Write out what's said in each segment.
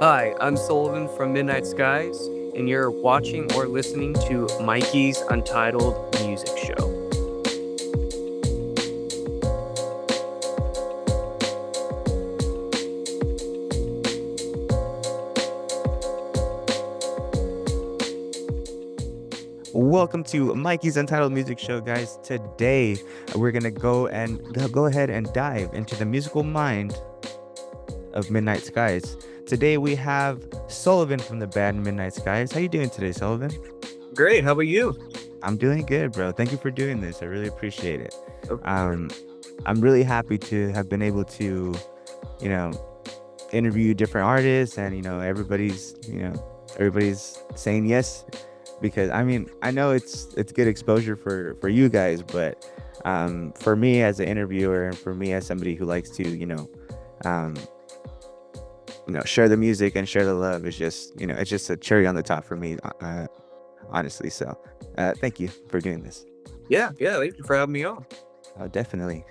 Hi, I'm Sullivan from Midnight Skies, and you're watching or listening to Mikey's Untitled Music Show. Welcome to Mikey's Untitled Music Show, guys. Today, we're gonna go ahead and dive into the musical mind of Midnight Skies. Today, we have Sullivan from the band Midnight Skies. How you doing today, Sullivan? Great, how about you? I'm doing good, bro. Thank you for doing this. I really appreciate it. Of Um, I'm really happy to have been able to, you know, interview different artists, and everybody's saying yes, because I know it's good exposure for you guys, but for me as an interviewer, and for me as somebody who likes to um share the music and share the love, is just it's just a cherry on the top for me, honestly. So thank you for doing this. yeah, thank you for having me on. Definitely.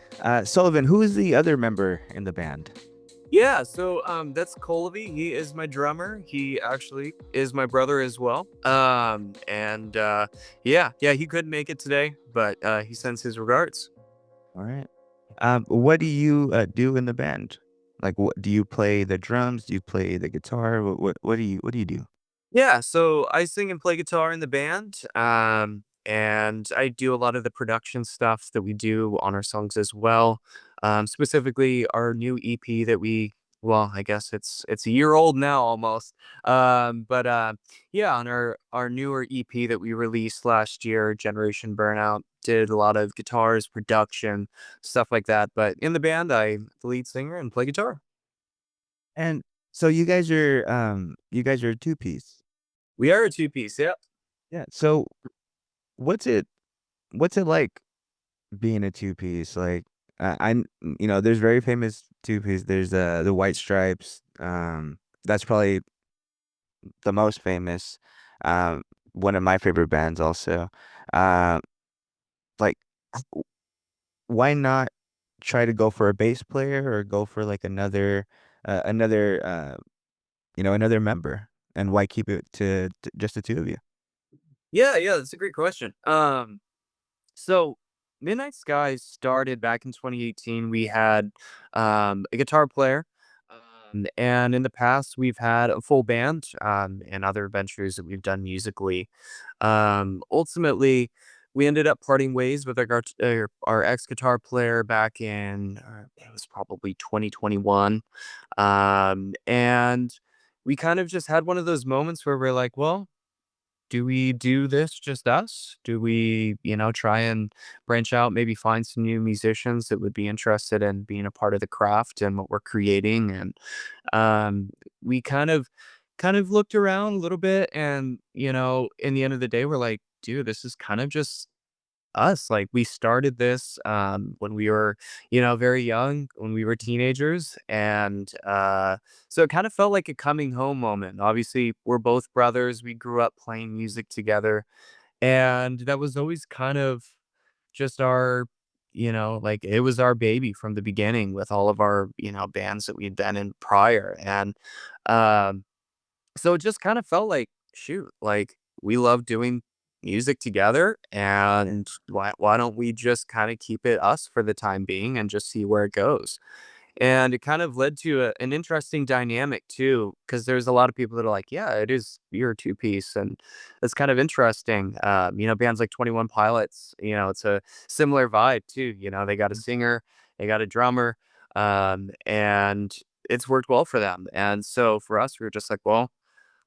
Sullivan, who is the other member in the band? That's Colby. He is my drummer. He actually is my brother as well. Yeah, he couldn't make it today, but he sends his regards. All right. What do you do in the band? Like, what do you play? The drums? Do you play the guitar? What do you do? Yeah, so I sing and play guitar in the band, and I do a lot of the production stuff that we do on our songs as well. Specifically, our new EP that well, I guess it's a year old now almost. But yeah, on our newer EP that we released last year, Generation Burnout, did a lot of guitars, production, stuff like that. But in the band, I'm the lead singer and play guitar. And so you guys are a two piece. We are a two piece, yeah. Yeah. So what's it what's it like being a two piece? Like, there's very famous two piece. There's the White Stripes. That's probably the most famous. Um, One of my favorite bands also. Uh, like, w- why not try to go for a bass player, or go for like another member, and why keep it to just the two of you? Yeah, that's a great question. So Midnight Skies started back in 2018. We had a guitar player, and in the past we've had a full band and other ventures that we've done musically. Ultimately, we ended up parting ways with our ex guitar player back in it was probably 2021, and we kind of just had one of those moments where we're like, well, do we do this just us? Do we, try and branch out, maybe find some new musicians that would be interested in being a part of the craft and what we're creating? And um, we kind of looked around a little bit, and in the end of the day, we're like, dude, this is kind of just us. Like, we started this when we were, very young, when we were teenagers, and so it kind of felt like a coming home moment. Obviously, we're both brothers. We grew up playing music together, and that was always kind of just our, like, it was our baby from the beginning with all of our, bands that we'd been in prior. And um so it just kind of felt like, shoot, like, we love doing music together, and why don't we just kind of keep it us for the time being and just see where it goes? And it kind of led to an interesting dynamic too, because there's a lot of people that are like, yeah, it is, you're a two piece, and it's kind of interesting. Bands like 21 Pilots, it's a similar vibe too. They got a singer, they got a drummer, and it's worked well for them. And so for us, we were just like, well,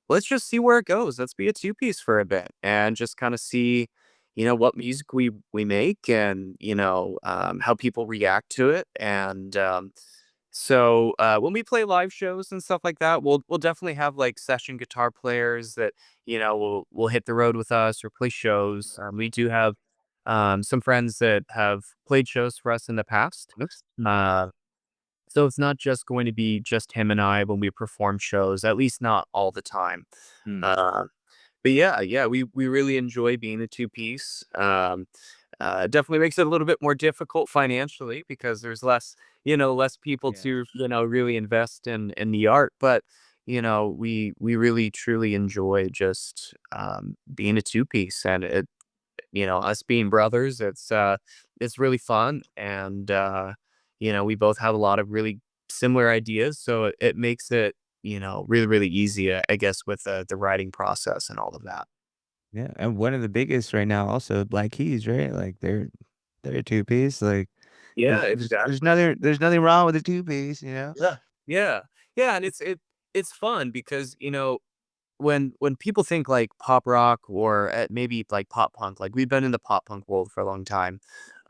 let's just see where it goes. Let's be a two piece for a bit and just kind of see, what music we make, and how people react to it. And when we play live shows and stuff like that, we'll definitely have like session guitar players that will hit the road with us or play shows. We do have some friends that have played shows for us in the past. Oops. So it's not just going to be just him and I when we perform shows, at least not all the time. Hmm. Uh, but yeah, we really enjoy being a two piece. Definitely makes it a little bit more difficult financially because there's less people Yeah. to really invest in the art. But we really truly enjoy just being a two piece, and us being brothers, it's really fun, and we both have a lot of really similar ideas, so it makes it really really easy, I guess, with the writing process and all of that. Yeah, and one of the biggest right now also Black Keys, right? Like they're a two-piece, like, Yeah, there's exactly. there's nothing wrong with a two-piece, you know? Yeah. Yeah. Yeah, and it's fun because, when people think like pop rock or maybe like pop punk, like we've been in the pop punk world for a long time.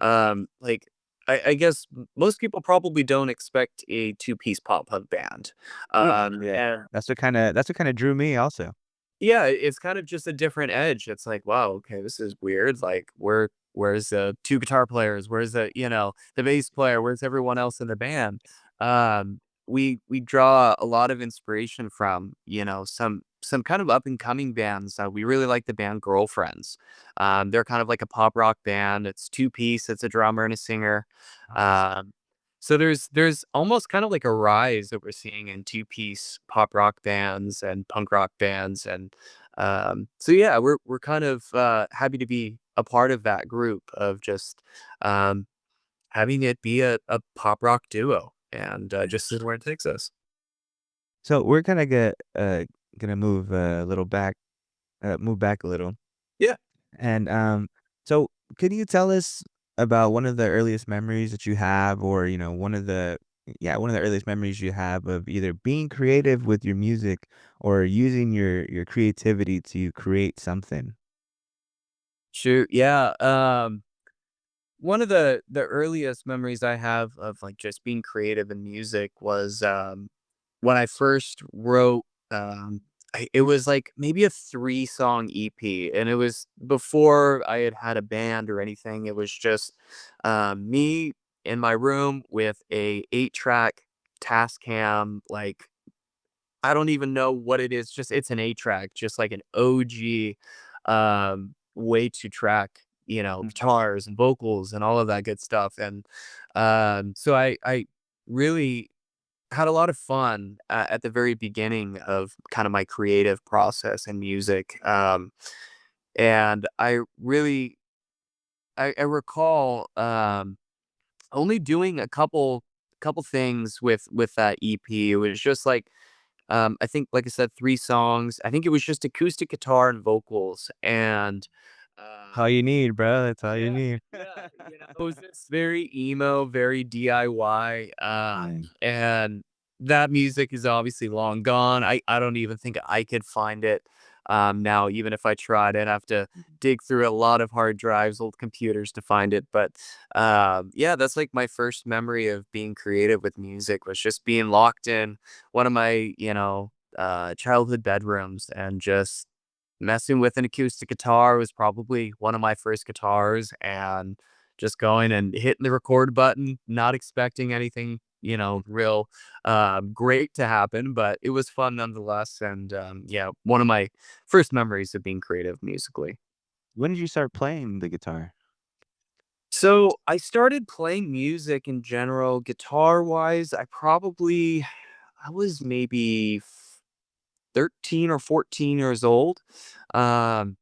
Like I guess most people probably don't expect a two-piece pop punk band. Yeah. And That's what kinda drew me also. yeah, it's kind of just a different edge. It's like, wow, okay, this is weird. Like, where's the two guitar players? Where's the bass player? Where's everyone else in the band? We draw a lot of inspiration from, some kind of up and coming bands. We really like the band Girlfriends. They're kind of like a pop rock band. It's two piece. It's a drummer and a singer. Nice. Um, so there's almost kind of like a rise that we're seeing in two-piece pop rock bands and punk rock bands, and so yeah, we're kind of happy to be a part of that group of just um, having it be a pop rock duo, and just see where it takes us. So we're kinda gonna move back a little. Yeah. And, so can you tell us about one of the earliest memories that you have or, one of the earliest memories you have of either being creative with your music or using your creativity to create something? Shoot, yeah. One of the earliest memories I have of like just being creative in music was when I first wrote. It was like maybe a 3-song EP, and it was before I had had a band or anything. It was just me in my room with a 8-track Tascam, like I don't even know what it is, just it's an 8-track, just like an OG, way to track, guitars and vocals and all of that good stuff, and, so I really had a lot of fun at the very beginning of kind of my creative process in music, and I recall, only doing a couple things with that EP. It was just like I think, like I said, 3 songs. I think it was just acoustic guitar and vocals, and, All um you need, bro. That's all you yeah, need. yeah, it was just very emo, very DIY, Yeah. and that music is obviously long gone. I don't even think I could find it, now, even if I tried, I'd have to dig through a lot of hard drives, old computers to find it, but, yeah, that's, like, my first memory of being creative with music was just being locked in one of my, childhood bedrooms and just messing with an acoustic guitar. Was probably one of my first guitars, and just going and hitting the record button, not expecting anything, real great to happen, but it was fun nonetheless. And yeah, one of my first memories of being creative musically. When did you start playing the guitar? So I started playing music in general, guitar wise. I was maybe 13 or 14 years old. Um,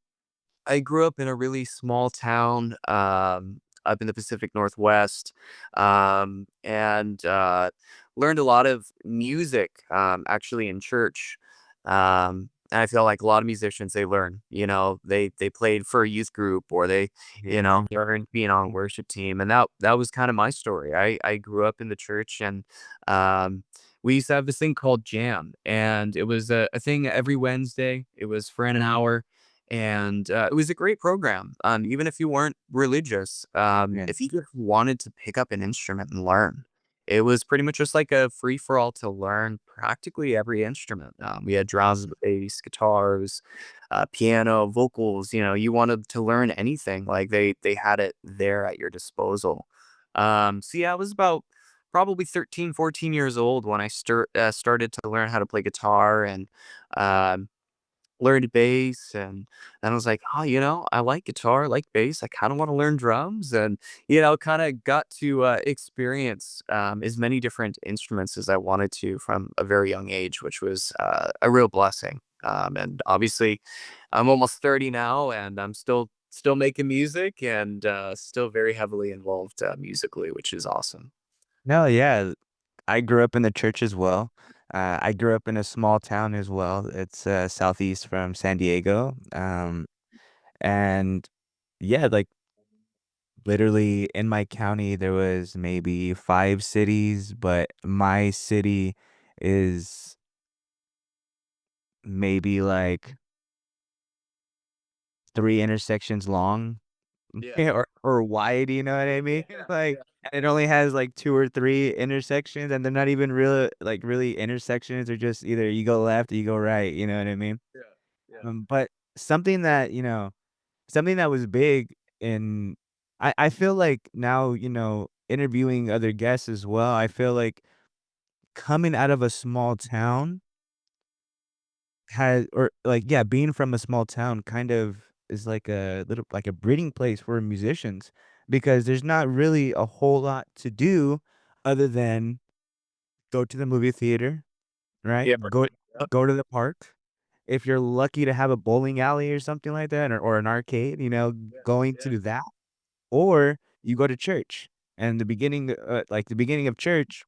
I grew up in a really small town, up in the Pacific Northwest, and learned a lot of music, actually in church. And I feel like a lot of musicians they learn, they played for a youth group or Yeah. learned being on a worship team, and that was kind of my story. I grew up in the church, and um, we used to have this thing called jam, and it was a thing every Wednesday. It was for an hour, and it was a great program. Even if you weren't religious, Yeah. if you just wanted to pick up an instrument and learn, it was pretty much just like a free for all to learn practically every instrument. We had drums, bass, guitars, piano, vocals. You wanted to learn anything, like they had it there at your disposal. So yeah, I was about probably 13, 14 years old when I started to learn how to play guitar, and um, learned bass, and then I was like, "Oh, I like guitar, I like bass, I kinda wanna learn drums," and, kinda got to, experience, as many different instruments as I wanted to from a very young age, which was, a real blessing, and obviously, I'm almost 30 now, and I'm still making music and, still very heavily involved, musically, which is awesome. No, yeah, I grew up in the church as well. I grew up in a small town as well. It's, southeast from San Diego, and yeah, like, literally in my county, there was maybe 5 cities, but my city is maybe, like, 3 intersections long, Yeah. or wide, you know what I mean? Yeah, Like, yeah, and it only has, like, 2 or 3 intersections, and they're not even real like, really intersections, they're just either you go left or you go right, you know what I mean? yeah, yeah. But something that, something that was big in I feel like now, interviewing other guests as well, I feel like coming out of a small town has or, like, yeah, being from a small town kind of is like a little like a breeding place for musicians because there's not really a whole lot to do other than go to the movie theater, right? Yeah, Go to the park. If you're lucky to have a bowling alley or something like that or an arcade, going yeah, to that, or you go to church. And the beginning of church,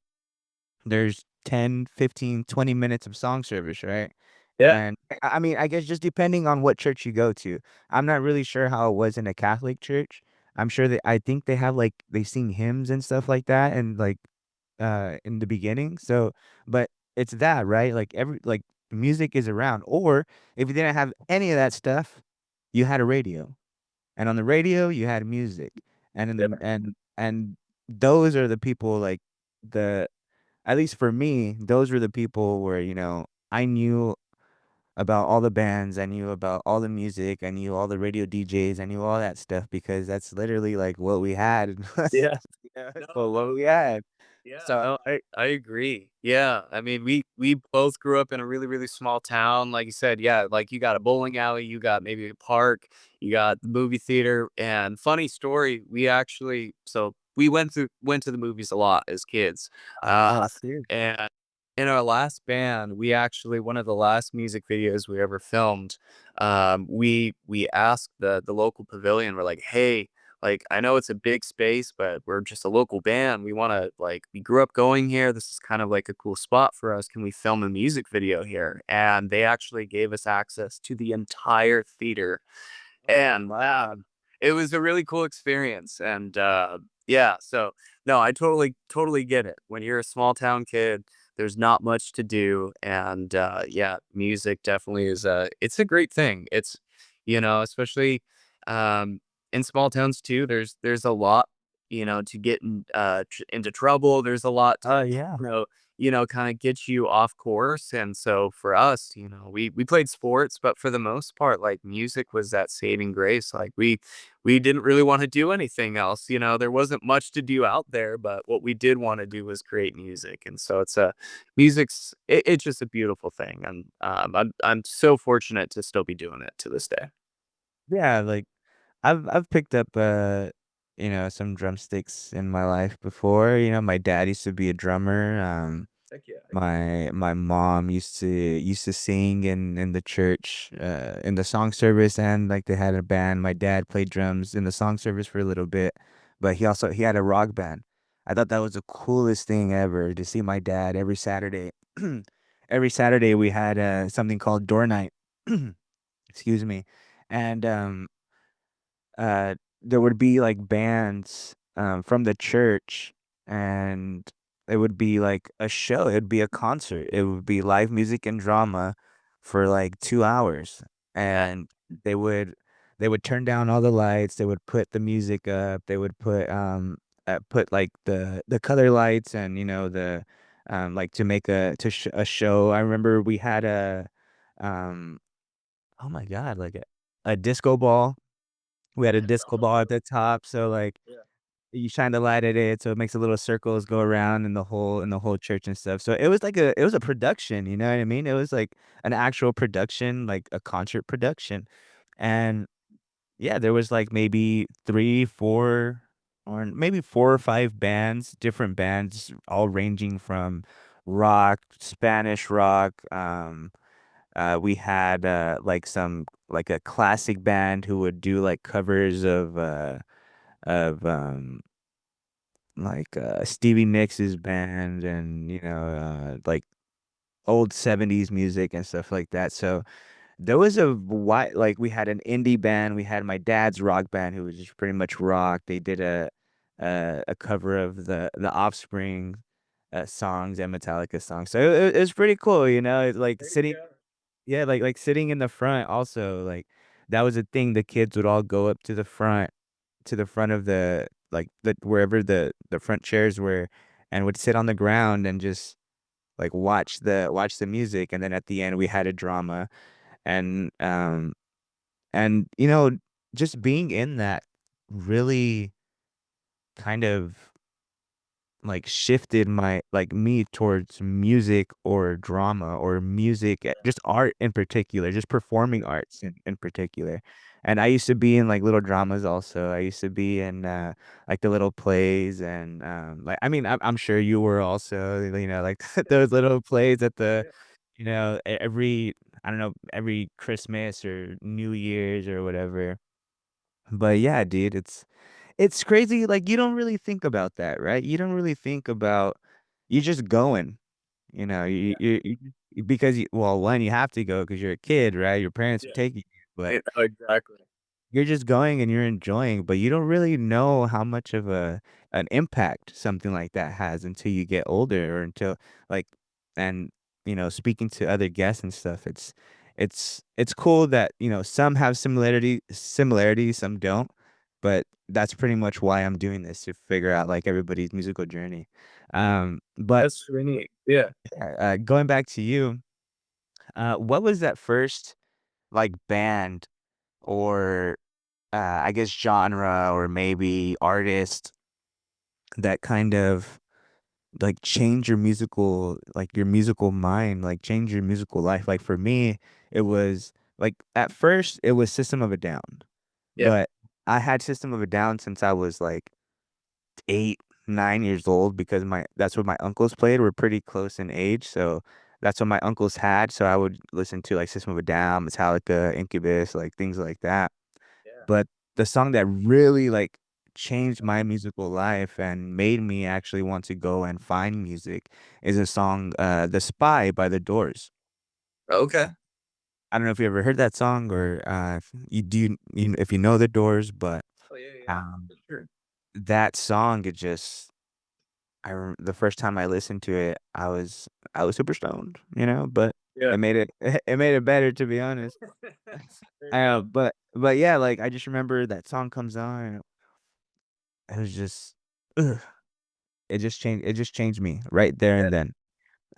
there's 10, 15, 20 minutes of song service, right? yeah, And I mean, I guess just depending on what church you go to. I'm not really sure how it was in a Catholic church. I think they have like they sing hymns and stuff like that and like in the beginning. So, but it's that, right? Like music is around. Or if you didn't have any of that stuff, you had a radio. And on the radio you had music. And in yeah, the and those are the people like the at least for me, those were the people where, I knew about all the bands, I knew about all the music, I knew all the radio DJs, I knew all that stuff because that's literally like what we had. yeah. That's No, what we had. yeah, So no, I agree. Yeah, I mean, we both grew up in a really, really small town, like you said, yeah, like, you got a bowling alley, you got maybe a park, you got the movie theater, and funny story, we went to the movies a lot as kids, uh, dude. and in our last band, we actually one of the last music videos we ever filmed, we asked the local pavilion, we're like, "Hey, like, I know it's a big space, but we're just a local band. We grew up going here. This is kind of like a cool spot for us. Can we film a music video here?" And they actually gave us access to the entire theater. Oh, And, wow. it was a really cool experience, and, yeah, so, no, I totally get it. When you're a small town kid, there's not much to do, and, yeah, music definitely it's a great thing. Especially, um, in small towns too, there's a lot, to get into trouble. There's a lot to, Oh, yeah. you know kinda get you off course, and so for us, we played sports, but for the most part, like, music was that saving grace, like, we didn't really wanna do anything else, there wasn't much to do out there, but what we did wanna do was create music, and so it's just a beautiful thing, and, I'm so fortunate to still be doing it to this day. Yeah, like I've picked up some drumsticks in my life before. My dad used to be a drummer. Heck yeah, heck yeah. My mom used to sing in the church, in the song service, and like they had a band. My dad played drums in the song service for a little bit, but he had a rock band. I thought that was the coolest thing ever to see my dad every Saturday. Every Saturday we had something called door night. Excuse me, and there would be like bands from the church, and it would be like a show. It would be a concert. It would be live music and drama for like 2 hours, and they would they would turn down all the lights. They would put the music up. They would put like the color lights and the like to make a show. I remember we had a um oh my god, like a disco ball. We had a disco ball at the top, so, like, Yeah. you shine the light at it, so it makes the little circles go around in the whole church and stuff. So it was a production, you know what I mean? It was like an actual production, like a concert production. And yeah, there was like maybe 3, 4, or maybe 4 or 5 bands, different bands, all ranging from rock, Spanish rock. We had like some like a classic band who would do like covers of like Stevie Nicks' band and like old 70s music and stuff like that. So there was a wide like we had an indie band, we had my dad's rock band who was just pretty much rock. They did a cover of the Offspring songs and Metallica songs. So it was pretty cool, you know, it's like There you sitting go. yeah, like sitting in the front also like that was a thing the kids would all go up to the front of the like the wherever the front chairs were and would sit on the ground and just like watch the music and then at the end we had a drama and just being in that really kind of like shifted my like me towards music or drama or music just art in particular, just performing arts in particular. And I used to be in like little dramas also. I used to be in like the little plays and like I mean I'm sure you were also, like those little plays at the every I don't know, every Christmas or New Year's or whatever. But yeah, dude, it's crazy, like, you don't really think about that, right? You don't really think about you're just going, because well, 1, you have to go because 'cause you're a kid, right? Your parents are Yeah. taking you, but Exactly. you're just going and you're enjoying, but you don't really know how much of an impact something like that has until you get older or until like and speaking to other guests and stuff, it's cool that, some have similarities, some don't, but that's pretty much why I'm doing this to figure out like everybody's musical journey. But That's really neat. Yeah. going back to you, what was that first like band or I guess genre or maybe artist that kind of like change your musical mind, like change your musical life. Like for me, it was like at first it was System of a Down, Yeah. but I had System of a Down since I was like 8, 9 years old because my that's what my uncles played. We're pretty close in age, so that's what my uncles had. So I would listen to like System of a Down, Metallica, Incubus, like things like that. Yeah. But the song that really, like, changed my musical life and made me actually want to go and find music is a song, "The Spy" by The Doors. Okay. I don't know if you ever heard that song or, if you do you if you know The Doors, but, Oh, yeah, yeah. um, For sure. that song, it just the first time I listened to it, I was super stoned, but Yeah. it made it it made it better, to be honest. There you go. But yeah, like, I just remember that song comes on, and it was just ugh, it just changed me right there Yeah. and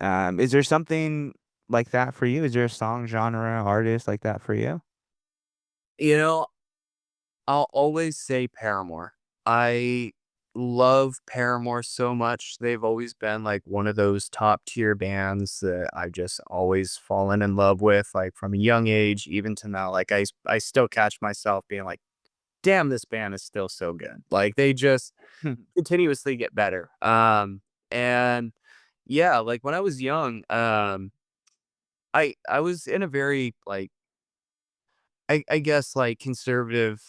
then. Is there something like that for you? Is there a song, genre, artist like that for you? You know, I'll always say Paramore. I love Paramore so much. They've always been like one of those top tier bands that I've just always fallen in love with, like from a young age, even to now. Like I still catch myself being like, damn, this band is still so good. Like they just continuously get better. And yeah, like when I was young, I was in a very like I guess like conservative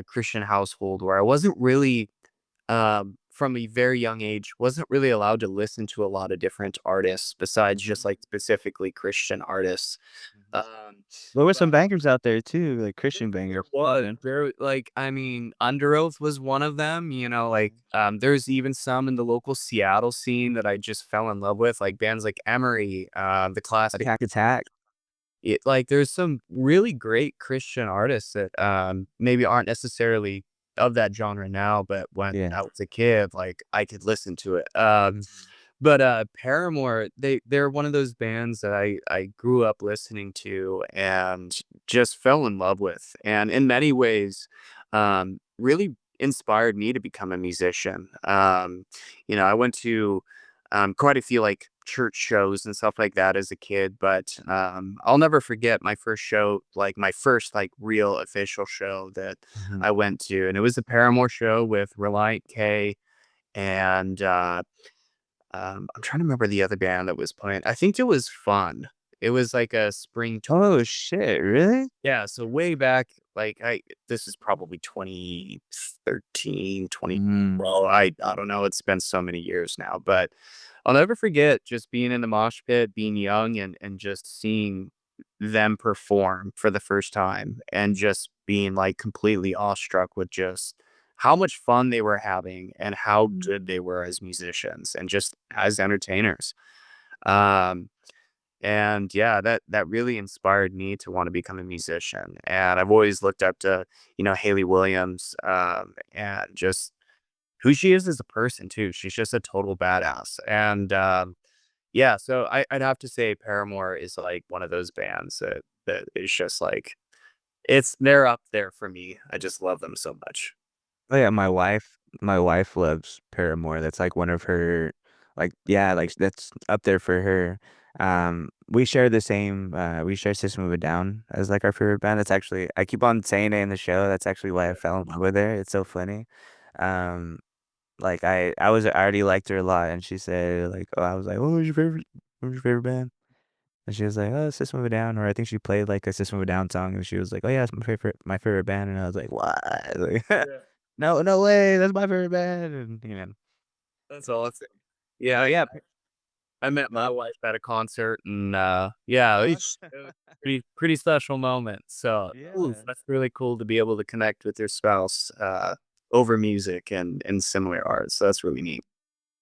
Christian household where I wasn't really from a very young age wasn't really allowed to listen to a lot of different artists besides just Mhm, like specifically Christian artists. mhm. Um There were some but bangers out there too, like there, Christian there bangers. was Yeah. there like I mean Under Oath was one of them, like Mhm. there's even some in the local Seattle scene that I just fell in love with, like bands like Emery, the classic. Attack Attack. Like, there's some really great Christian artists that, maybe aren't necessarily of that genre now, but when Yeah. I was a kid, like, I could listen to it. Mhm. But, Paramore, they're one of those bands that I grew up listening to and just fell in love with, and in many ways, really inspired me to become a musician. I went to quite a few like church shows and stuff like that as a kid, but I'll never forget my first show, like my first like real official show that Mhm. I went to, and it was the Paramore show with Reliant K and I'm trying to remember the other band that was playing. I think it was Fun. It was like a spring Oh, shit, really? yeah, so way back, like, this is probably 2013, 20 Mm. well, I don't know, it's been so many years now, but I'll never forget just being in the mosh pit, being young, and just seeing them perform for the first time, and just being, like, completely awestruck with just how much fun they were having, and how good they were as musicians, and just as entertainers. Um and yeah, that really inspired me to want to become a musician. And I've always looked up to, Haley Williams, and just who she is as a person too. She's just a total badass. And yeah, so I'd have to say Paramore is like one of those bands that is just like they're up there for me. I just love them so much. Oh, yeah, my wife loves Paramore. That's, like, one of her like, yeah, like, that's up there for her. We share System of a Down as, like, our favorite band. That's actually I keep on saying it in the show, that's actually why I fell in love with her, it's so funny. Um, like, I already liked her a lot, and she said, like, I was like, what was your favorite band?" And she was like, "Oh, System of a Down," or I think she played, like, a System of a Down song, and she was like, "Oh, yeah, it's my favorite band," and I was like, "What?" Like, Yeah, "No, no way, that's my favorite band," and, that's all it's yeah, yeah. I met my wife at a concert and, yeah, Oh, it was pretty special moment, so, ooh, yeah. that's really cool to be able to connect with your spouse, over music and similar art, so that's really neat.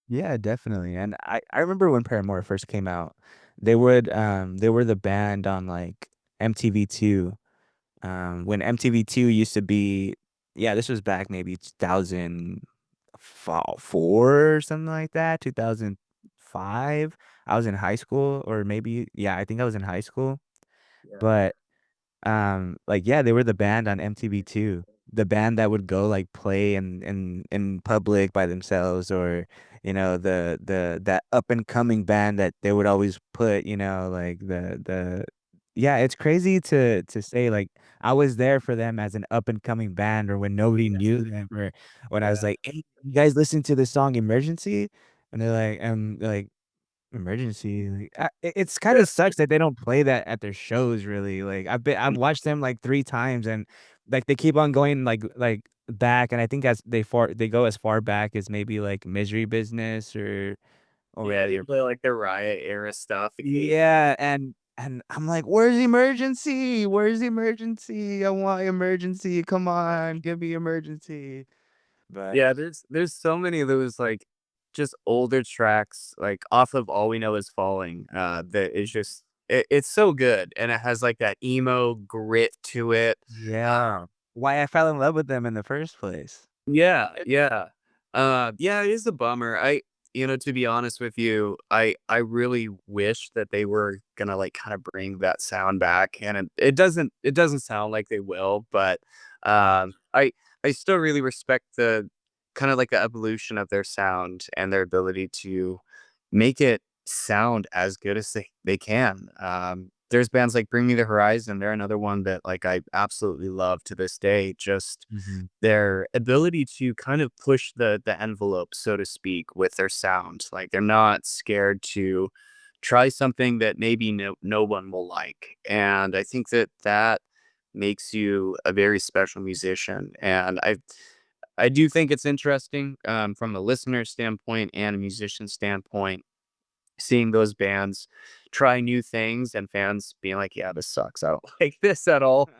Yeah, definitely, and I remember when Paramore first came out, they were the band on, like, MTV2, when MTV2 used to be yeah, this was back maybe 2004 or something like that, 2005. I was in high school or maybe yeah, I think I was in high school, Yeah. but like, yeah, they were the band on MTV2. The band that would go, like, play in public by themselves or, that up and coming band that they would always put, like, the yeah, it's crazy to say, like, I was there for them as an up and coming band or when nobody knew them or when I was Yeah. like, "Hey, you guys listen to this song Emergency?" And they're like Emergency, like, it's kinda sucks that they don't play that at their shows really, like, I've watched them, like, 3 times and, like, they keep on going, back, and I think as they go as far back as maybe, like, Misery Business or Yeah, they either play, like, the Riot era stuff occasionally. yeah, and I'm like, "Where's Emergency? Where's Emergency? I want Emergency, come on, give me Emergency." But Yeah, there's so many of those, like, just older tracks, like, off of All We Know Is Falling, that is just it's so good, and it has, like, that emo grit to it. yeah, why I fell in love with them in the first place. Yeah, yeah. Yeah, it is a bummer. To be honest with you, I really wish that they were gonna like kind of bring that sound back, and it doesn't sound like they will, but I still really respect the kind of like the evolution of their sound and their ability to make it sound as good as they can. There's bands like Bring Me the Horizon. They're another one that like I absolutely love to this day. Just Mhm. their ability to kind of push the envelope, so to speak, with their sound. Like they're not scared to try something that maybe no one will like. And I think that makes you a very special musician. And I do think it's interesting from a listener standpoint and a musician standpoint, seeing those bands try new things and fans being like, "Yeah, this sucks. I don't like this at all."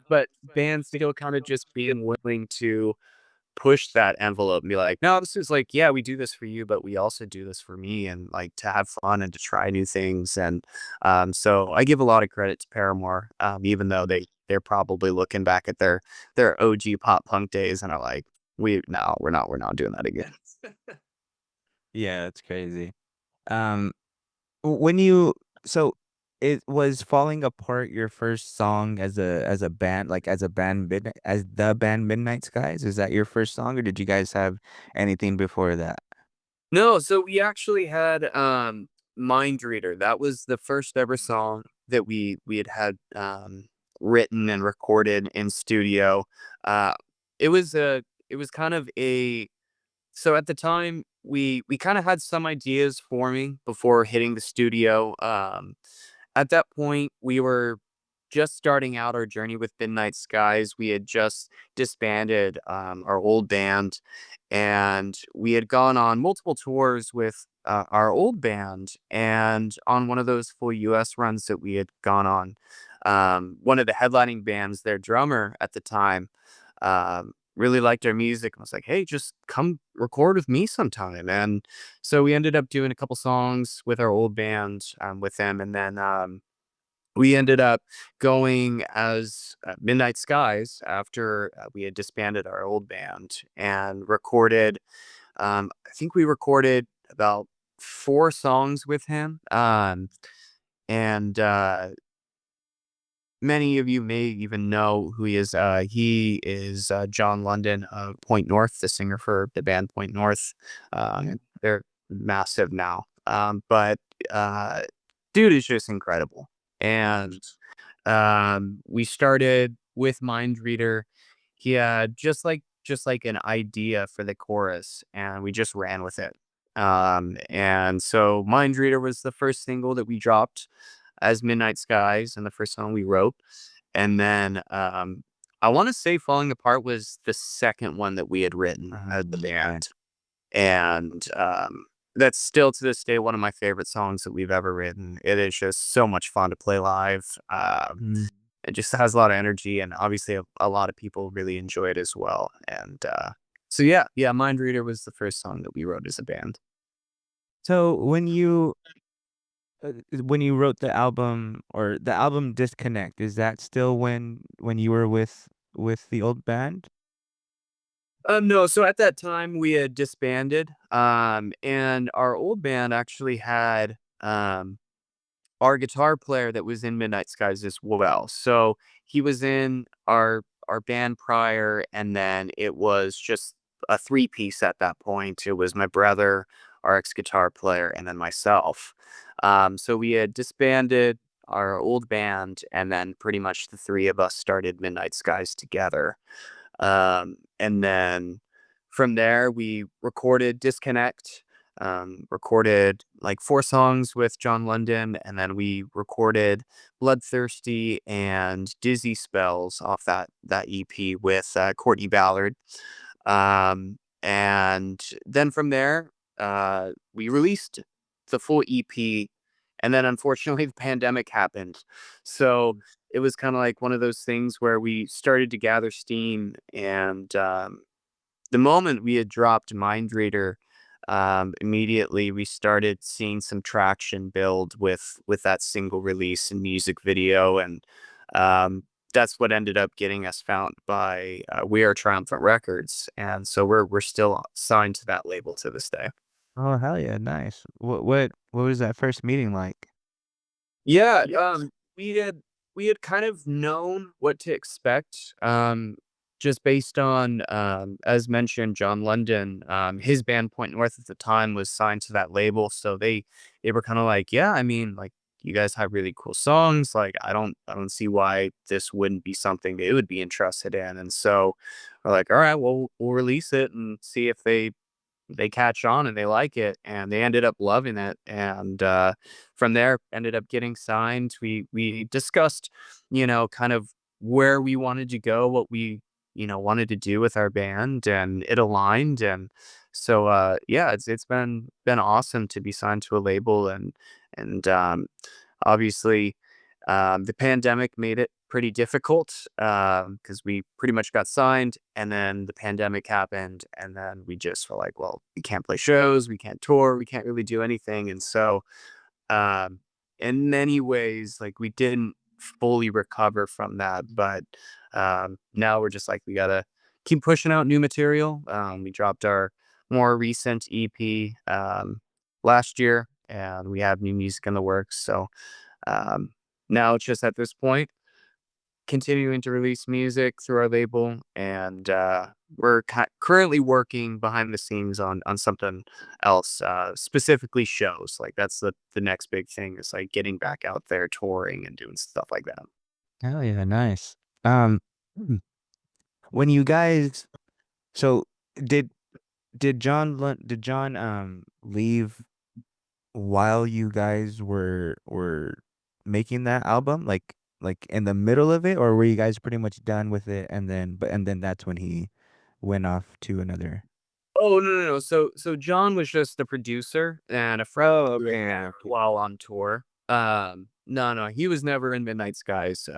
But bands still kind of just being willing to push that envelope and be like, "No, this is like, yeah, we do this for you, but we also do this for me," and like to have fun and to try new things. And so I give a lot of credit to Paramore, even though they're probably looking back at their OG pop punk days and are like, "We no, we're not doing that again." Yeah, that's crazy. Um, w when you so it was Falling Apart your first song as a band, like, as a band Midnight as the band Midnight Skies? Is that your first song, or did you guys have anything before that? No, so we actually had, Mind Reader. That was the first ever song that we had written and recorded in studio. Uh, it was a it was kind of a so at the time, we kinda had some ideas forming before hitting the studio. At that point, we were just starting out our journey with Midnight Skies. We had just disbanded our old band, and we had gone on multiple tours with our old band. And on one of those full US runs that we had gone on, one of the headlining bands, their drummer at the time, really liked our music and was like, "Hey, just come record with me sometime." And so we ended up doing a couple songs with our old band with them, and then we ended up going as Midnight Skies after we had disbanded our old band and recorded. I think we recorded about 4 songs with him, and many of you may even know who he is. He is John London of Point North, the singer for the band Point North. They're massive now, but uh, dude is just incredible. And we started with Mind Reader. He had just like an idea for the chorus, and we just ran with it. And so Mind Reader was the first single that we dropped as Midnight Skies and the first song we wrote. And then I want to say Falling Apart was the second one that we had written as the Okay. band. And that's still to this day one of my favorite songs that we've ever written. It is just so much fun to play live. Mm. It just has a lot of energy, and obviously a lot of people really enjoy it as well. And so yeah, yeah, Mind Reader was the first song that we wrote as a band. So when you wrote the album or the album Disconnect, is that still when you were with the old band? No, so at that time we had disbanded, and our old band actually had our guitar player that was in Midnight Skies as well. So he was in our band prior, and then it was just a three-piece at that point. It was my brother, our ex-guitar player, and then myself. So we had disbanded our old band, and then pretty much the three of us started Midnight Skies together. And then from there, we recorded Disconnect, recorded like 4 songs with John London, and then we recorded Bloodthirsty and Dizzy Spells off that EP with Courtney Ballard. And then from there, we released the full EP, and then unfortunately the pandemic happened. So it was kind of like one of those things where we started to gather steam, and the moment we had dropped Mind Reader, immediately we started seeing some traction build with that single release and music video, and um, that's what ended up getting us found by We Are Triumphant Records, and so we're still signed to that label to this day. Oh, hell yeah, nice. What was that first meeting like? Yeah, we had we had kind of known what to expect, just based on, as mentioned, John London, his band Point North at the time was signed to that label, so they were kind of like, yeah, I mean, like you guys have really cool songs, like I don't see why this wouldn't be something they would be interested in, and so we're like, all right, well, we'll release it and see if they catch on and they like it, and they ended up loving it. And from there ended up getting signed. We discussed, kind of where we wanted to go, what we wanted to do with our band, and it aligned. And so yeah, it's been awesome to be signed to a label. And obviously, the pandemic made it pretty difficult because we pretty much got signed, and then the pandemic happened, and then we just were like, well, we can't play shows, we can't tour, we can't really do anything. And so, um, in many ways, like we didn't fully recover from that, but now we're just like, we gotta keep pushing out new material. We dropped our more recent EP last year, and we have new music in the works. So Um, Now it's just at this point continuing to release music through our label, and we're currently working behind the scenes on something else, specifically shows. Like that's the next big thing is like getting back out there touring and doing stuff like that. Oh yeah, nice. Um, hmm, when you guys, so did did John leave while you guys were making that album, like in the middle of it, or were you guys pretty much done with it, and then that's when he went off to another? Oh, no, no, no. So John was just the producer and a friend Oh, okay. Yeah, okay. while on tour. No, no, he was never in Midnight Skies.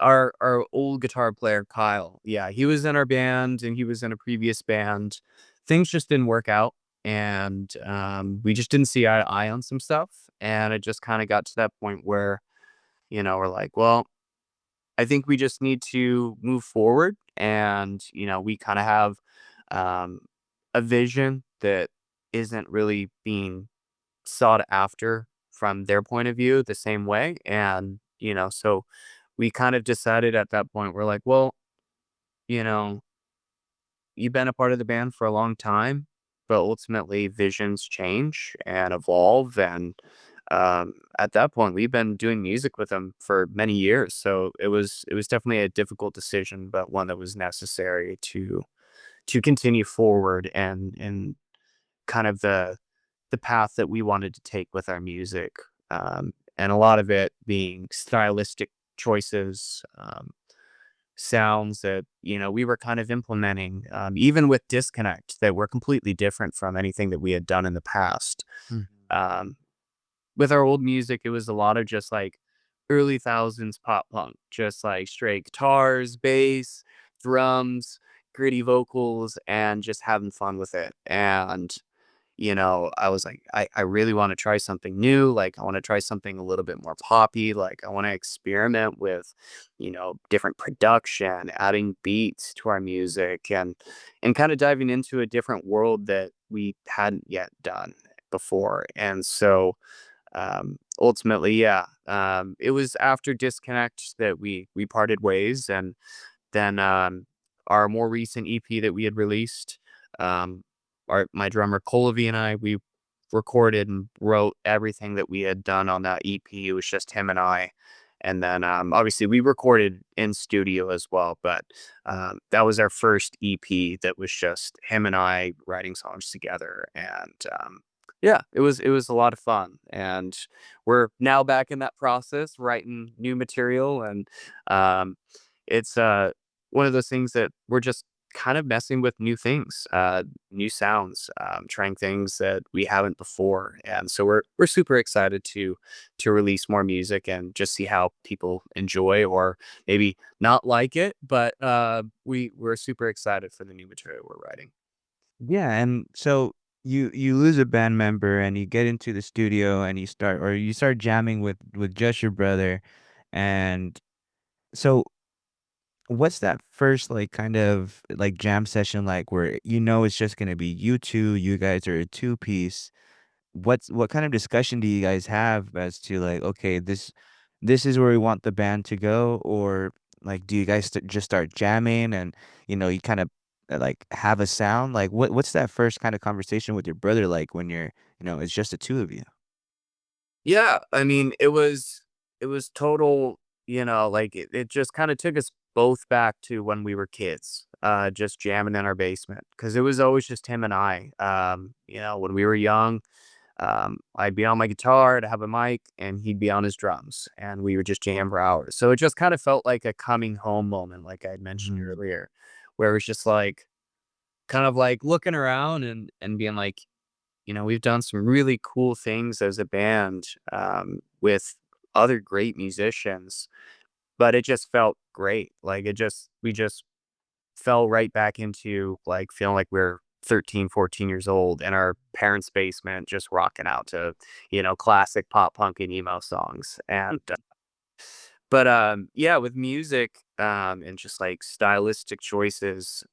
Our old guitar player Kyle, yeah, he was in our band and he was in a previous band. Things just didn't work out, and we just didn't see eye to eye on some stuff. And it just kind of got to that point where we're like, well, I think we just need to move forward, and we kind of have um, a vision that isn't really being sought after from their point of view the same way. And so we kind of decided at that point, we're like, well, you know you've been a part of the band for a long time, but ultimately visions change and evolve. And at that point, we've been doing music with them for many years, so it was definitely a difficult decision, but one that was necessary to continue forward and kind of the path that we wanted to take with our music. And a lot of it being stylistic choices, sounds that we were kind of implementing, even with disconnect, that were completely different from anything that we had done in the past. Mm. um, with our old music, it was a lot of just like early thousands pop punk, just like straight guitars, bass, drums, gritty vocals, and just having fun with it. And I was like, I really want to try something new. Like, I want to try something a little bit more poppy. Like, I want to experiment with, different production, adding beats to our music, and kind of diving into a different world that we hadn't yet done before. And so, ultimately, yeah, it was after Disconnect that we parted ways, and then, our more recent EP that we had released, my drummer Colavi and I, we recorded and wrote everything that we had done on that EP. It was just him and I. And then, obviously, we recorded in studio as well, but that was our first EP that was just him and I writing songs together. And yeah, it was a lot of fun. And we're now back in that process, writing new material, and um, it's one of those things that we're just kind of messing with new things, new sounds, trying things that we haven't before, and so we're super excited to release more music and just see how people enjoy or maybe not like it. But we're super excited for the new material we're writing. Yeah, and so you lose a band member and you get into the studio and you start jamming with just your brother, and so what's that first, like, kind of, like, jam session like where it's just gonna be you 2, you guys are a two-piece? What kind of discussion do you guys have as to, like, "Okay, this is where we want the band to go," or, like, do you guys just start jamming and, you kind of, like, have a sound? Like, what's that first kinda conversation with your brother like when it's just the 2 of you? Yeah, I mean, it was total, like it just kind of took us both back to when we were kids, just jamming in our basement, because it was always just him and I. When we were young, I'd be on my guitar to have a mic, and he'd be on his drums, and we would just jam for hours. So it just kind of felt like a coming home moment, like I had mentioned Mhm. earlier, where it was just like kind of like looking around and being like, we've done some really cool things as a band, with other great musicians, but it just felt great. Like we just fell right back into like feeling like we're 13, 14 years old in our parents' basement, just rocking out to, classic pop punk and emo songs. And, but, yeah, with music, and just like stylistic choices,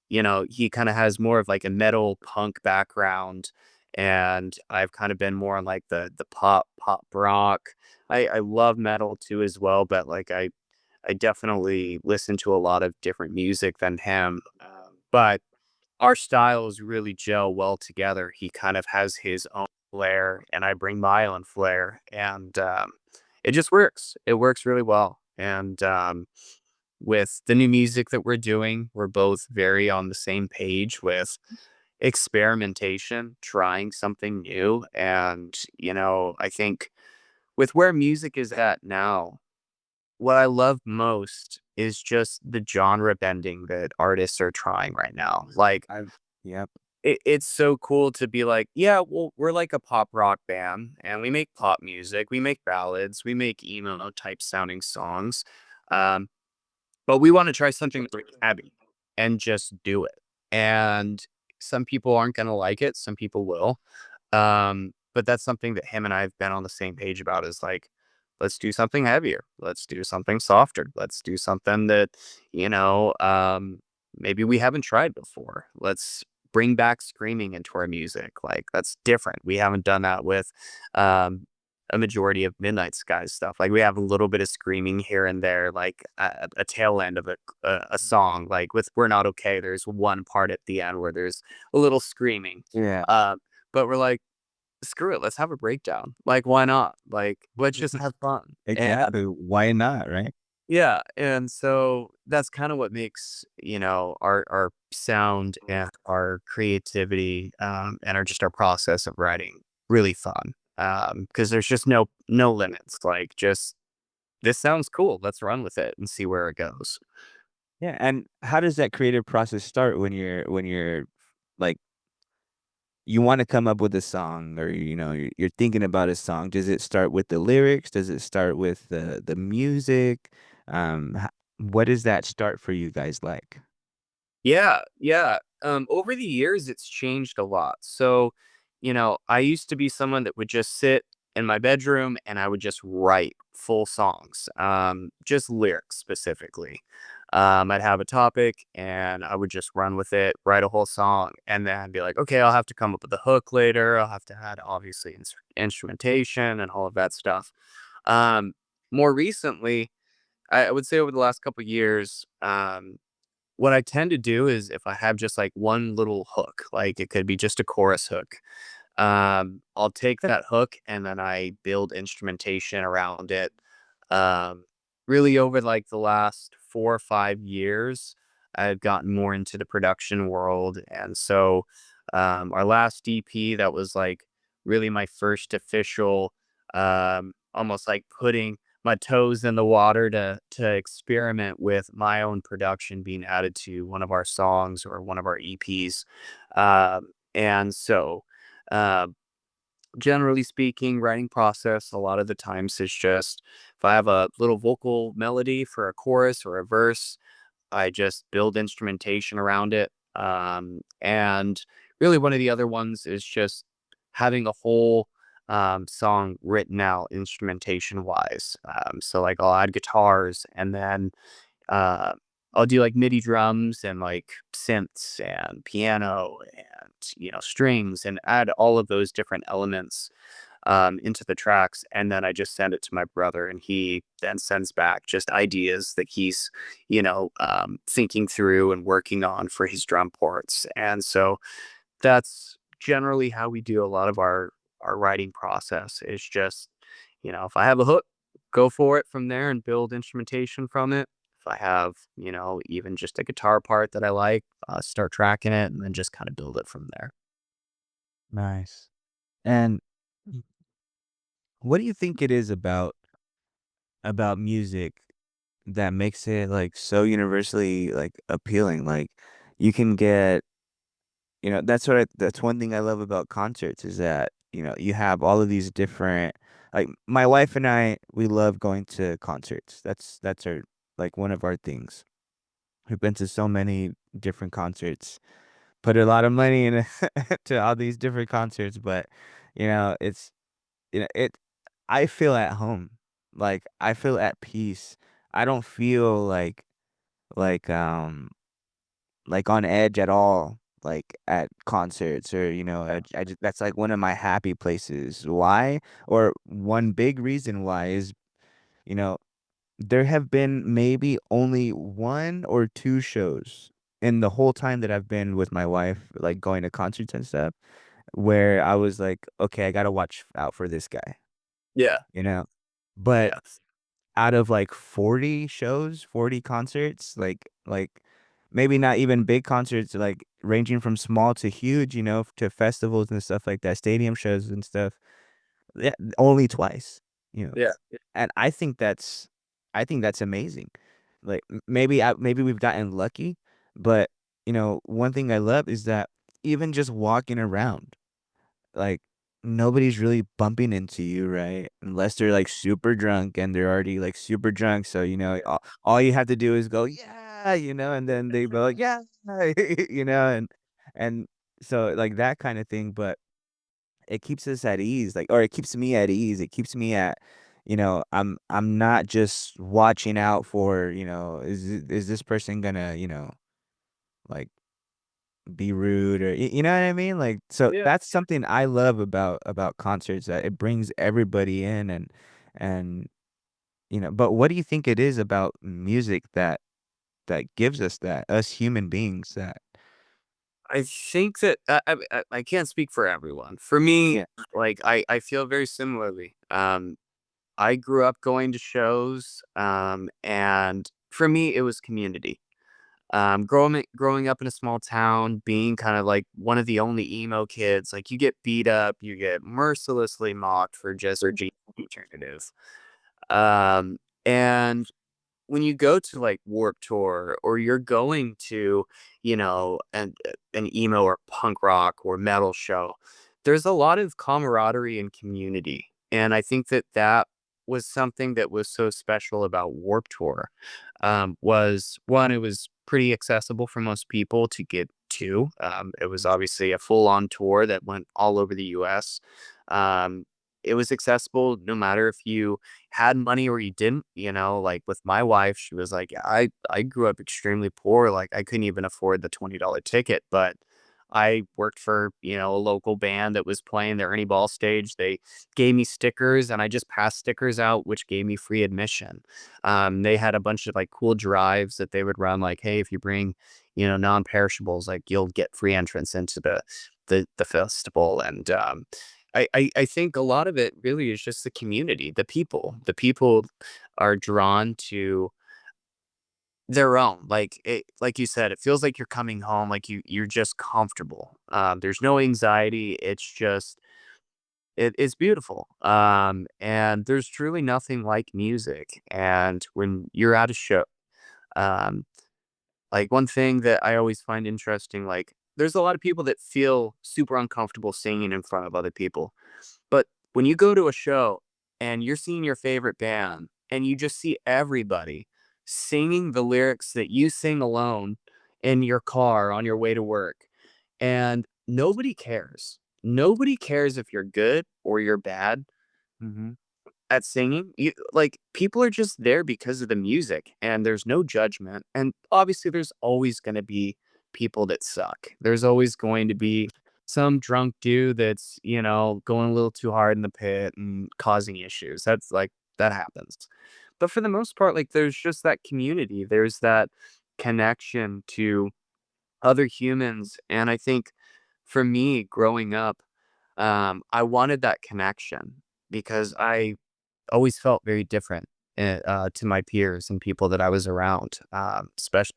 he kind of has more of like a metal punk background, and I've kind of been more on like the pop rock. I love metal too as well, but like I definitely listen to a lot of different music than him. But our styles really gel well together. He kind of has his own flair, and I bring my own flair, and it just works. It works really well. And with the new music that we're doing, we're both very on the same page with experimentation, trying something new. And, I think with where music is at now, what I love most is just the genre bending that artists are trying right now. Like, I've Yep. it's so cool to be like, yeah, well, we're like a pop rock band and we make pop music, we make ballads, we make emo type sounding songs. Um, but we want to try something really heavy and just do it. And some people aren't going to like it, some people will. But that's something that him and I have been on the same page about is like, let's do something heavier. Let's do something softer. Let's do something that, you know, um, maybe we haven't tried before. Let's bring back screaming into our music. Like that's different. We haven't done that with um a majority of Midnight Skies stuff. Like we have a little bit of screaming here and there, like a tail end of a song. Like with "We're Not Okay," there's one part at the end where there's a little screaming. Yeah. Uh, but we're like, screw it, let's have a breakdown. Like, why not? Like, let's just have fun. And Exactly. Why not, right? yeah, and so that's kind of what makes, our sound and our creativity, and our process of writing really fun. Because there's just no limits. Like, just this sounds cool. Let's run with it and see where it goes. Yeah, and how does that creative process start when you're like you want to come up with a song or you're thinking about a song? Does it start with the lyrics? Does it start with the music? What does that start for you guys like? Yeah, yeah. Over the years, it's changed a lot. So, I used to be someone that would just sit in my bedroom and I would just write full songs, just lyrics specifically. I'd have a topic and I would just run with it, write a whole song, and then be like, okay, I'll have to come up with a hook later. I'll have to add obviously instrumentation and all of that stuff. Um, More recently, I would say over the last couple years, what I tend to do is if I have just like one little hook, like it could be just a chorus hook, I'll take that hook and then I build instrumentation around it. Um, Really over like the last 4 or 5 years, I've gotten more into the production world. And so our last EP, that was like really my first official, almost like putting my toes in the water to experiment with my own production being added to one of our songs or one of our EPs. And so uh, generally speaking, writing process a lot of the times is just if I have a little vocal melody for a chorus or a verse, I just build instrumentation around it. And really, one of the other ones is just having a whole song written out instrumentation wise. So, like, I'll add guitars and then uh, I'll do like MIDI drums and like synths and piano and, strings and add all of those different elements into the tracks. And then I just send it to my brother, and he then sends back just ideas that he's, thinking through and working on for his drum parts. And so that's generally how we do a lot of our writing process is just, if I have a hook, go for it from there and build instrumentation from it. If I have, even just a guitar part that I like, start tracking it and then just kind of build it from there. Nice. And what do you think it is about music that makes it like so universally like appealing? Like you can get, that's one thing I love about concerts is that, you have all of these different like my wife and I, we love going to concerts. That's our like one of our things. We've been to so many different concerts, put a lot of money in to all these different concerts, but it's it I feel at home. Like I feel at peace. I don't feel like like on edge at all. like at concerts or I just, that's like one of my happy places. Why? Or one big reason why is you know there have been maybe only one or two shows in the whole time that I've been with my wife, like going to concerts and stuff, where I was like, okay, I gotta watch out for this guy, Yeah. you know. But Yes. out of like 40 shows, 40 concerts, like maybe not even big concerts, like ranging from small to huge, to festivals and stuff like that, stadium shows and stuff. Yeah, only twice, you know. Yeah. And I think that's amazing. Like maybe we've gotten lucky, but one thing I love is that even just walking around, like nobody's really bumping into you, right? Unless they're like super drunk and they're already like super drunk. So, all you have to do is go, yeah, and then they go, yeah, and so like that kind of thing. But it keeps us at ease, like, or it keeps me at ease. It keeps me at, I'm not just watching out for, is this person gonna, like be rude or you know what I mean? Like, so Yeah. that's something I love about concerts, that it brings everybody in and but what do you think it is about music that gives us that, us human beings that I think that I can't speak for everyone. For me, yeah. like I feel very similarly. I grew up going to shows, and for me, it was community. Growing up in a small town, being kind of like one of the only emo kids, like you get beat up, you get mercilessly mocked for just being alternative. And when you go to like Warp Tour or you're going to, an emo or punk rock or metal show, there's a lot of camaraderie and community. And I think that that was something that was so special about Warp Tour. Was one, it was pretty accessible for most people to get to. It was obviously a full on tour that went all over the US. Um, it was accessible no matter if you had money or you didn't, like with my wife, she was like, I grew up extremely poor. Like I couldn't even afford the $20 ticket, but I worked for, a local band that was playing the Ernie Ball stage. They gave me stickers and I just passed stickers out, which gave me free admission. They had a bunch of like cool drives that they would run, like, hey, if you bring, non-perishables, like you'll get free entrance into the festival. And I think a lot of it really is just the community, the people. The people are drawn to their own. Like you said, it feels like you're coming home, like you're just comfortable. There's no anxiety. It's beautiful. And there's truly nothing like music. And when you're at a show, um, like one thing that I always find interesting, like there's a lot of people that feel super uncomfortable singing in front of other people. But when you go to a show and you're seeing your favorite band and you just see everybody singing the lyrics that you sing alone in your car on your way to work, and nobody cares. Nobody cares if you're good or you're bad Mhm. at singing. People are just there because of the music and there's no judgment. And obviously there's always going to be people that suck. There's always going to be some drunk dude that's, going a little too hard in the pit and causing issues. That's like that happens. But for the most part, like there's just that community. There's that connection to other humans. And I think for me growing up, I wanted that connection because I always felt very different to my peers and people that I was around,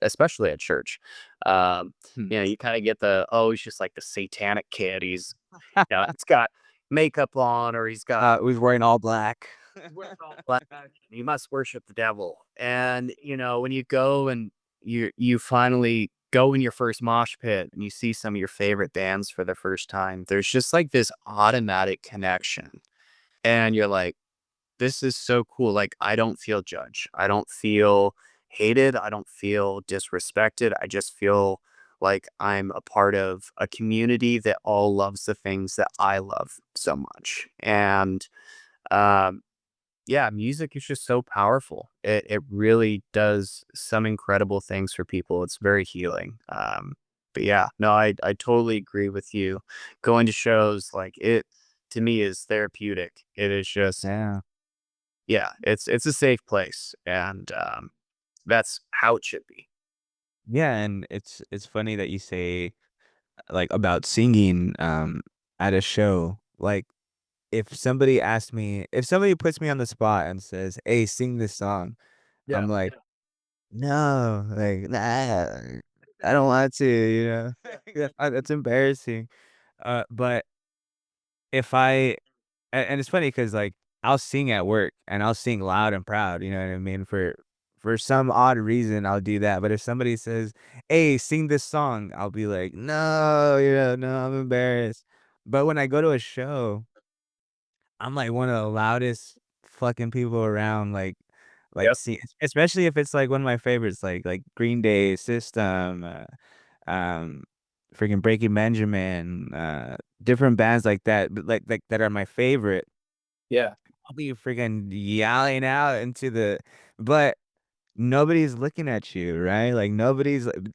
especially at church. Um, Hmm. you kind of get he's just like the satanic kid. He's got makeup on, or he's got Was wearing all black. black. You must worship the devil. And when you go and you finally go in your first mosh pit and you see some of your favorite bands for the first time, there's just like this automatic connection, and you're like, this is so cool. Like, I don't feel judged. I don't feel hated. I don't feel disrespected. I just feel like I'm a part of a community that all loves the things that I love so much. And um, yeah, music is just so powerful. It really does some incredible things for people. It's very healing. But yeah, no, I totally agree with you. Going to shows, like, it to me is therapeutic. It is just Yeah. yeah, it's a safe place, and, that's how it should be. Yeah, and it's funny that you say, like, about singing, at a show. Like, if somebody puts me on the spot and says, "Hey, sing this song," Yeah, I'm like, "No, like, nah, I don't want to," you know? That's embarrassing. But if I and it's funny because like, I'll sing at work, and I'll sing loud and proud, you know what I mean? For some odd reason, I'll do that, but if somebody says, "Hey, sing this song," I'll be like, "No," "No, I'm embarrassed." But when I go to a show, I'm like one of the loudest fucking people around, yep, see especially if it's, like, one of my favorites, like Green Day, System, um, freaking Breaking Benjamin, different bands like that, but, that are my favorite. yeah, I'll be freaking yelling out into the but nobody's looking at you, right? Like,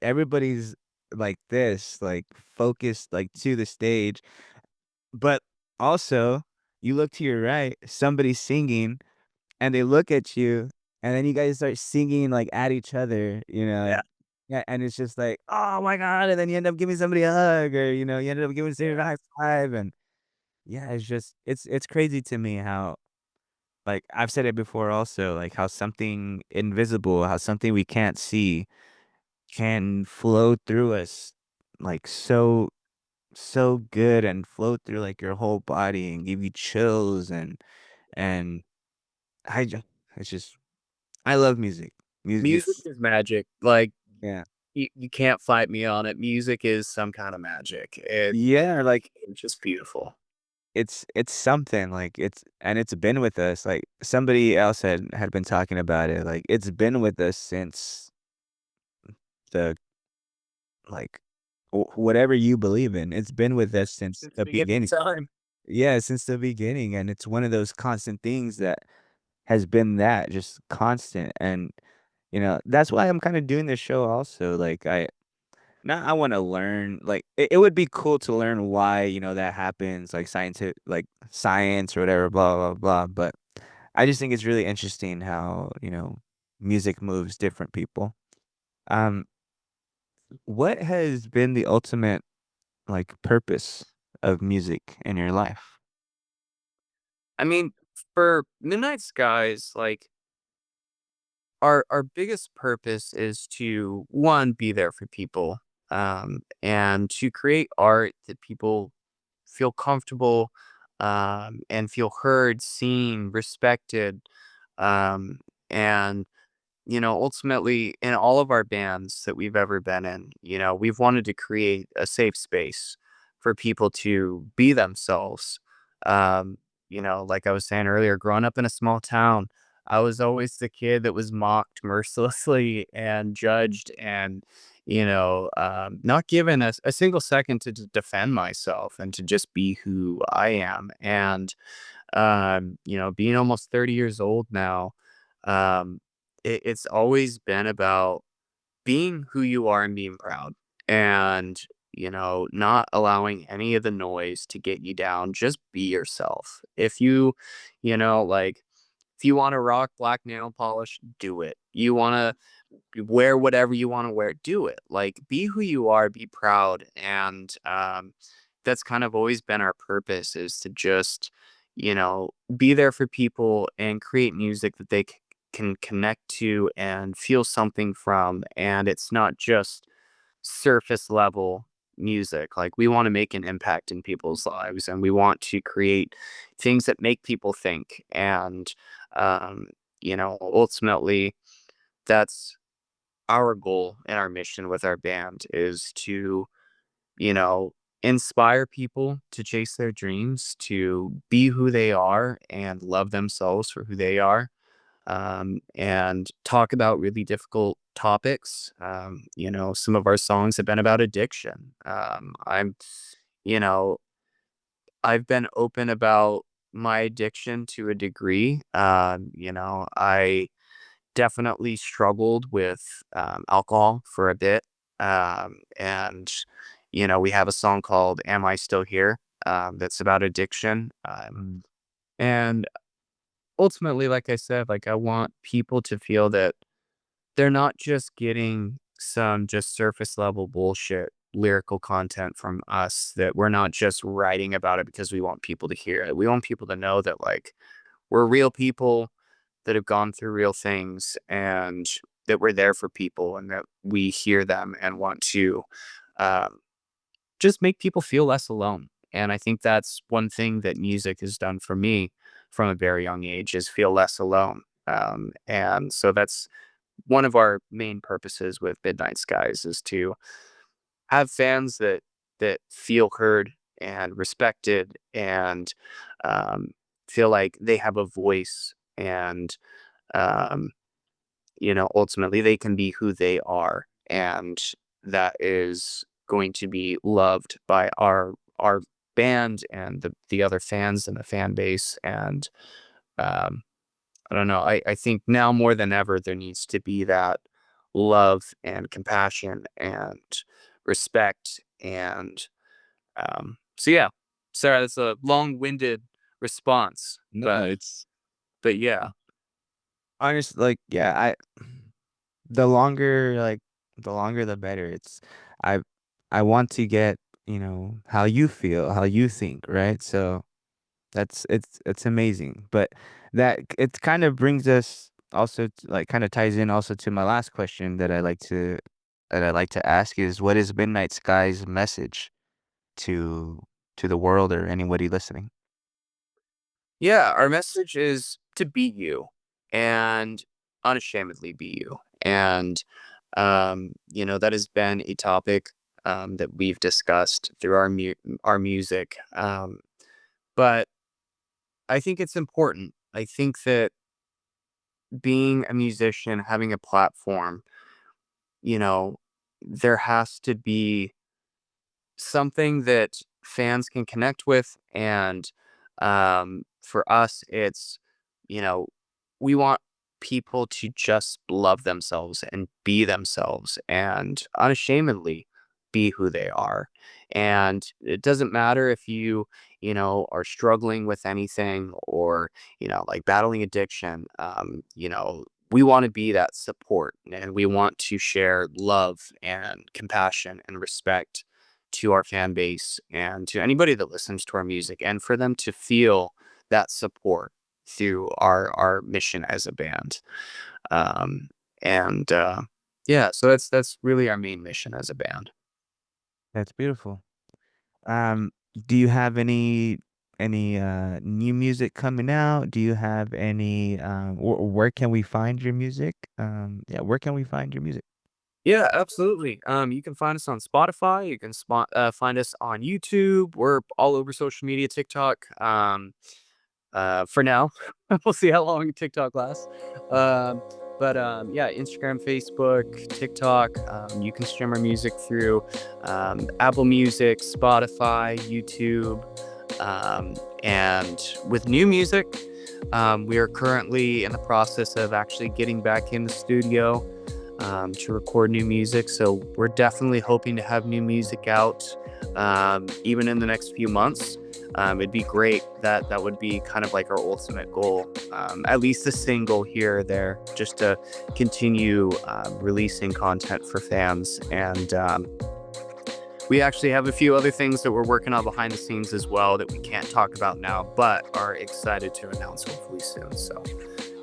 everybody's like this, like, focused, like, to the stage, but also, you look to your right, somebody's singing, and they look at you, and then you guys start singing, like, at each other, yeah. yeah, and it's just like, "Oh my god," and then you end up giving somebody a hug or, you ended up giving somebody a high five, and yeah, it's crazy to me how like, I've said it before also, like, how something invisible, how something we can't see can flow through us, like, so good and flow through, like, your whole body and give you chills and I just it's just I love music. Music Music is magic, like, yeah. you can't fight me on it. Music is some kinda magic. Yeah, like, It's just beautiful. it's something, like, it's been with us, like, somebody else had been talking about it, like, it's been with us since the like, whatever you believe in, it's been with us since Since the the beginning beginning. of time. Yeah, since the beginning, and it's one of those constant things that has been that, just constant, and, that's why I'm kinda doing this show also, like, I wanna learn, like, it would be cool to learn why, that happens, like, science or whatever, blah, blah, blah, but I just think it's really interesting how, music moves different people. Um, what has been the ultimate, like, purpose of music in your life? I mean, for Midnight Skies, like, our biggest purpose is to, 1, be there for people, and to create art that people feel comfortable, and feel heard, seen, respected, um, and ultimately, in all of our bands that we've ever been in, we've wanted to create a safe space for people to be themselves. Um, like I was saying earlier, growing up in a small town, I was always the kid that was mocked mercilessly and judged and, not given a single second to defend myself and to just be who I am. And being almost 30 years old now, it's always been about being who you are and being proud and, not allowing any of the noise to get you down. Just be yourself. Like, if you want to rock black nail polish, do it. You want to wear whatever you want to wear, do it. Like, be who you are, be proud. And that's kind of always been our purpose is to just, be there for people and create music that they can connect to and feel something from. And it's not just surface level music. Like, we want to make an impact in people's lives and we want to create things that make people think. And, ultimately, that's our goal and our mission with our band is to, you know, inspire people to chase their dreams, to be who they are and love themselves for who they are, and talk about really difficult topics. Some of our songs have been about addiction. You know, I've been open about my addiction to a degree. I definitely struggled with alcohol for a bit. And we have a song called "Am I Still Here?" That's about addiction. Mm. And ultimately, like I said, like I want people to feel that they're not just getting some just surface level bullshit lyrical content from us, that we're not just writing about it because we want people to hear it. We want people to know that like we're real people that have gone through real things, and that we're there for people, and that we hear them and want to um, just make people feel less alone. And I think that's one thing that music has done for me from a very young age, is feel less alone. And so that's one of our main purposes with Midnight Skies, is to have fans that feel heard and respected, and um, feel like they have a voice, and um, ultimately they can be who they are, and that is going to be loved by our band and the other fans and the fan base. And um, I don't know. I think now more than ever there needs to be that love and compassion and respect. And so yeah, Sarah, that's a long-winded response, No, but it's yeah. honest. Like, yeah, the longer, like, the longer the better. I I want to get, how you feel, how you think, right? So it's amazing. But it kind of brings us also like kind of ties in also to my last question that I like to ask is, what is Midnight Sky's message to the world or anybody listening? Yeah, our message is to be you, and unashamedly be you. And that has been a topic that we've discussed through our music. But I think it's important. I think that being a musician, having a platform, you know, there has to be something that fans can connect with. And for us, it's, you know, we want people to just love themselves and be themselves and unashamedly be who they are. And it doesn't matter if are struggling with anything, or, like battling addiction. We want to be that support, and we want to share love and compassion and respect to our fan base and to anybody that listens to our music, and for them to feel that support through our mission as a band. Um, and yeah, so that's really our main mission as a band. That's beautiful. Um, do you have any new music coming out? Do you have any where can we find your music? Yeah, where can we find your music? Yeah, absolutely. You can find us on Spotify. You can find us on YouTube. We're all over social media, TikTok. For now. We'll see how long TikTok lasts. Um, but yeah, Instagram, Facebook, TikTok. You can stream our music through Apple Music, Spotify, YouTube. And with new music, we are currently in the process of actually getting back in the studio to record new music. So we're definitely hoping to have new music out even in the next few months. It'd be great. That would be kind of like our ultimate goal. At least a single here or there, just to continue releasing content for fans. And we actually have a few other things that we're working on behind the scenes as well that we can't talk about now, but are excited to announce hopefully soon. So,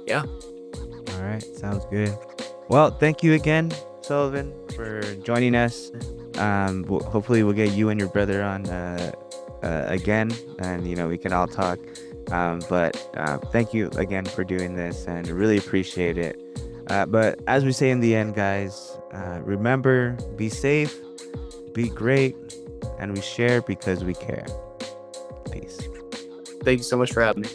yeah. All right, sounds good. Well, thank you again, Sullivan, for joining us. Hopefully we'll get you and your brother on again, and we can all talk. But thank you again for doing this, and really appreciate it. But as we say in the end, guys, remember, be safe, be great, and we share because we care. Peace. Thank you so much for having me.